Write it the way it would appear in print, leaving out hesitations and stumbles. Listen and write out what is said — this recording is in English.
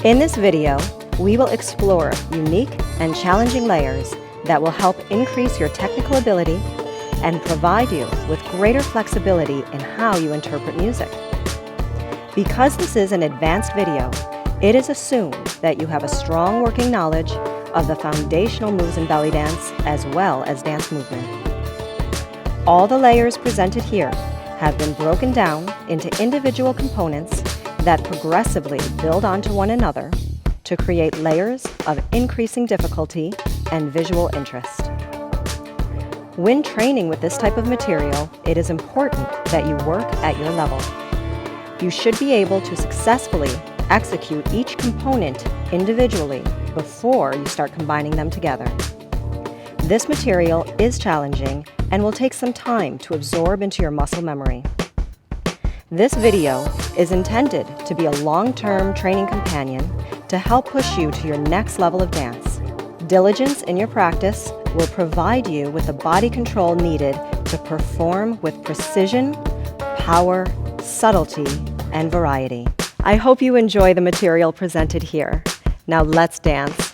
In this video, we will explore unique and challenging layers that will help increase your technical ability and provide you with greater flexibility in how you interpret music. Because this is an advanced video, it is assumed that you have a strong working knowledge of the foundational moves in belly dance as well as dance movement. All the layers presented here have been broken down into individual components that progressively build onto one another to create layers of increasing difficulty and visual interest. When training with this type of material, it is important that you work at your level. You should be able to successfully execute each component individually before you start combining them together. This material is challenging and will take some time to absorb into your muscle memory. This video is intended to be a long-term training companion to help push you to your next level of dance. Diligence in your practice will provide you with the body control needed to perform with precision, power, subtlety, and variety. I hope you enjoy the material presented here. Now let's dance.